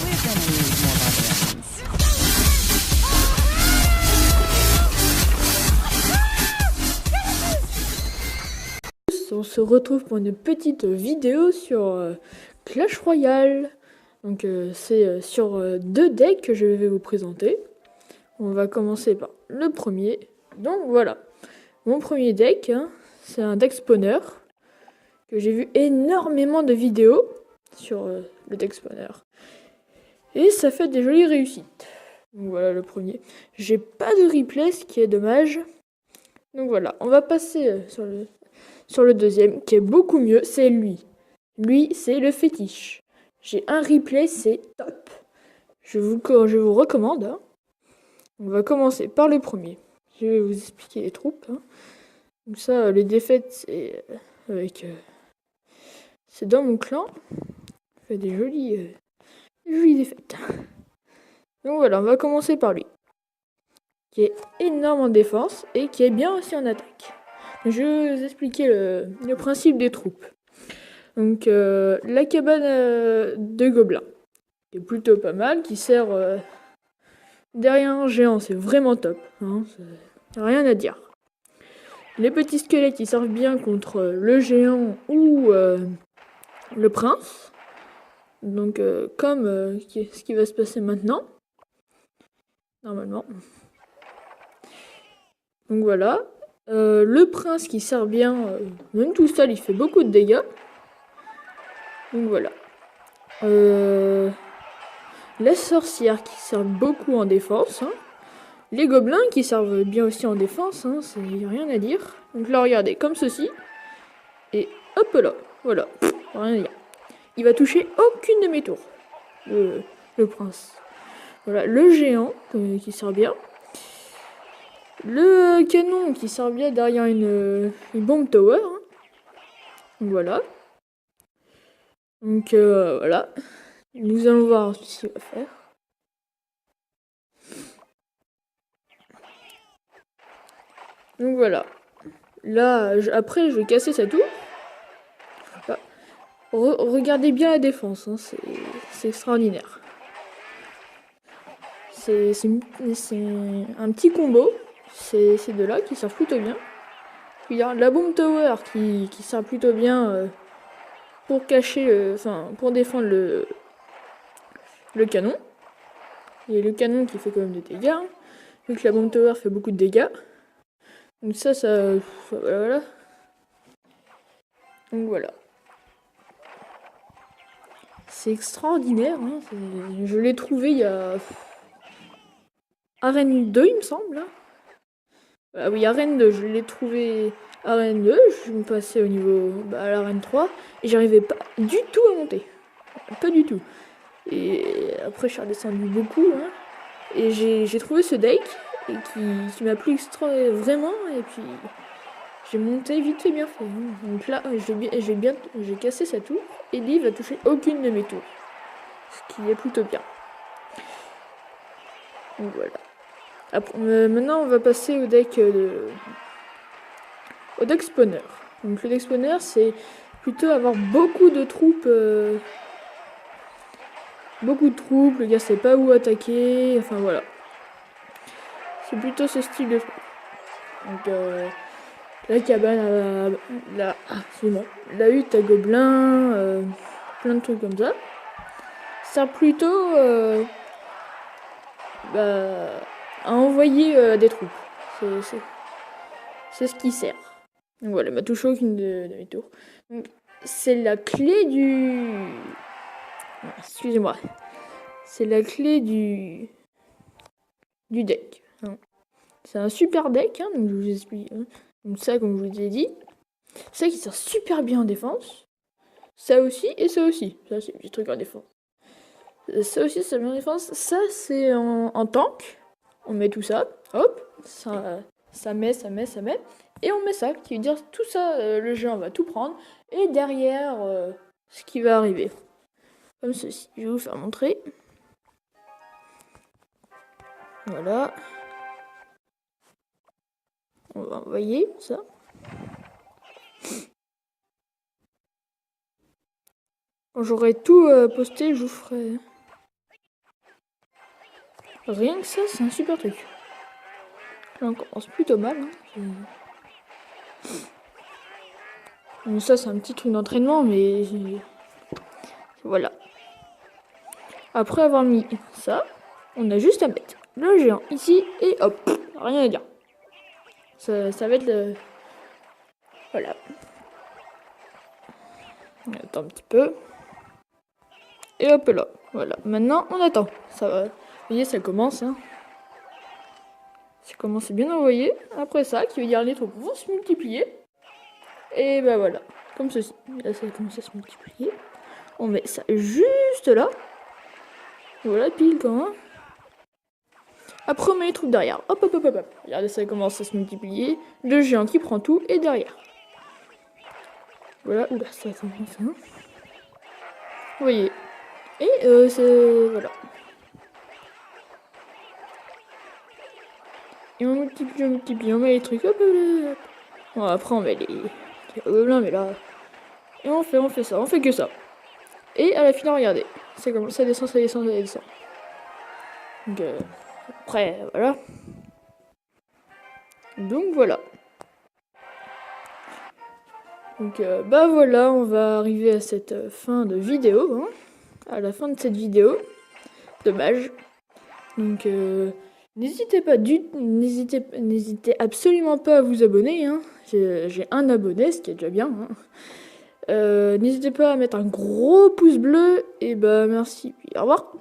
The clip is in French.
We're gonna need more barbarians. On se retrouve pour une petite vidéo sur Clash Royale. Donc c'est sur 2 decks que je vais vous présenter. On va commencer par le premier. Donc voilà, mon premier deck, hein, c'est un deck spawner que j'ai vu énormément de vidéos sur le deck spawner. Et ça fait des jolies réussites. Donc voilà le premier. J'ai pas de replay, ce qui est dommage. Donc voilà, on va passer sur le deuxième, qui est beaucoup mieux, c'est lui. Lui, c'est le fétiche. J'ai un replay, c'est top. Je vous recommande. Hein. On va commencer par le premier. Je vais vous expliquer les troupes. Hein. Donc ça, les défaites, c'est avec... c'est dans mon clan. On fait des jolies défaites. Donc voilà, on va commencer par lui. Qui est énorme en défense et qui est bien aussi en attaque. Je vais vous expliquer le principe des troupes. Donc la cabane de gobelins, qui est plutôt pas mal, qui sert derrière un géant, c'est vraiment top. Hein, rien à dire. Les petits squelettes qui servent bien contre le géant ou le prince. Donc comme ce qui va se passer maintenant. Normalement. Donc voilà. Le prince qui sert bien, même tout seul, il fait beaucoup de dégâts. Donc voilà. La sorcière qui sert beaucoup en défense. Hein. Les gobelins qui servent bien aussi en défense. Hein, c'est rien à dire. Donc là, regardez, comme ceci. Et hop là. Voilà. Rien à dire. Il va toucher aucune de mes tours. Le prince. Voilà. Le géant qui sert bien. Le canon qui sert bien derrière une bombe tower. Hein. Donc voilà. Donc voilà. Nous allons voir ce qu'il va faire. Donc voilà. Là, après, je vais casser sa tour. Regardez bien la défense. Hein. C'est extraordinaire. C'est un petit combo. C'est ces deux-là qui servent plutôt bien. Puis il y a la bombe tower qui sert plutôt bien pour cacher, pour défendre le canon. Et le canon qui fait quand même des dégâts. Hein. Vu que la bombe tower fait beaucoup de dégâts. Donc ça voilà. Donc voilà. C'est extraordinaire. Hein. Je l'ai trouvé il y a... Arène 2, il me semble. Hein. Ah oui, Arène 2, je l'ai trouvé Arène 2. Je suis passé au niveau à l'Arène 3. Et j'arrivais pas du tout à monter. Pas du tout. Et après, je suis redescendu beaucoup. Hein. Et j'ai trouvé ce deck et qui m'a plu vraiment. Et puis, j'ai monté vite fait bien fait. Hein. Donc là, j'ai cassé sa tour. Et lui va toucher aucune de mes tours. Ce qui est plutôt bien. Donc voilà. Après, maintenant, on va passer au deck spawner. Donc le deck spawner, c'est plutôt avoir beaucoup de troupes. Le gars sait pas où attaquer. Enfin voilà. C'est plutôt ce style de troupes. Donc la cabane, la hutte à gobelins, plein de trucs comme ça. Ça sert plutôt à envoyer des troupes. C'est ce qui sert. Donc voilà, il m'a touché aucune de mes tours. Donc c'est la clé du... Excusez-moi. C'est la clé du deck. Hein. C'est un super deck, hein, donc je vous explique. Hein. Donc ça, comme je vous ai dit, ça qui sert super bien en défense. Ça aussi et ça aussi. Ça, c'est un petit truc en défense. Ça aussi, ça bien en défense. Ça, c'est en tank. On met tout ça. Hop. Ça met. Et on met ça. Qui veut dire tout ça, le géant va tout prendre. Et derrière, ce qui va arriver. Comme ceci. Je vais vous faire montrer. Voilà. On va envoyer ça. Quand j'aurai tout posté, je vous ferai Rien que ça, c'est un super truc. Là, on commence plutôt mal. Donc ça, c'est un petit truc d'entraînement, mais voilà. Après avoir mis ça, on a juste à mettre le géant ici et hop, rien à dire. Ça va être le... Voilà. On attend un petit peu. Et hop là. Voilà. Maintenant, on attend. Ça va. Vous voyez, ça commence. Hein. Ça commence bien envoyé. Après ça, qui veut dire les troupes vont se multiplier. Et ben voilà. Comme ceci. Là, ça commence à se multiplier. On met ça juste là. Voilà, pile quand même. Après, on met les troupes derrière. Hop, hop, hop, hop, hop. Regardez, ça commence à se multiplier. Le géant qui prend tout et derrière. Voilà. Oula, ça commence. Hein. Vous voyez. Et c'est... Voilà. Et on multiplie, on met les trucs. Hop, hop, hop. Bon, après, on met les gobelins, mais là... Et on fait ça. On fait que ça. Et à la fin, regardez. C'est comme ça descend, ça descend, ça descend. Donc, après, voilà. Donc, voilà. Donc, bah voilà, on va arriver à cette fin de vidéo. Hein, à la fin de cette vidéo. Dommage. Donc, n'hésitez absolument pas à vous abonner. Hein. J'ai un abonné, ce qui est déjà bien. Hein. N'hésitez pas à mettre un gros pouce bleu. Et bah, merci. Puis, au revoir.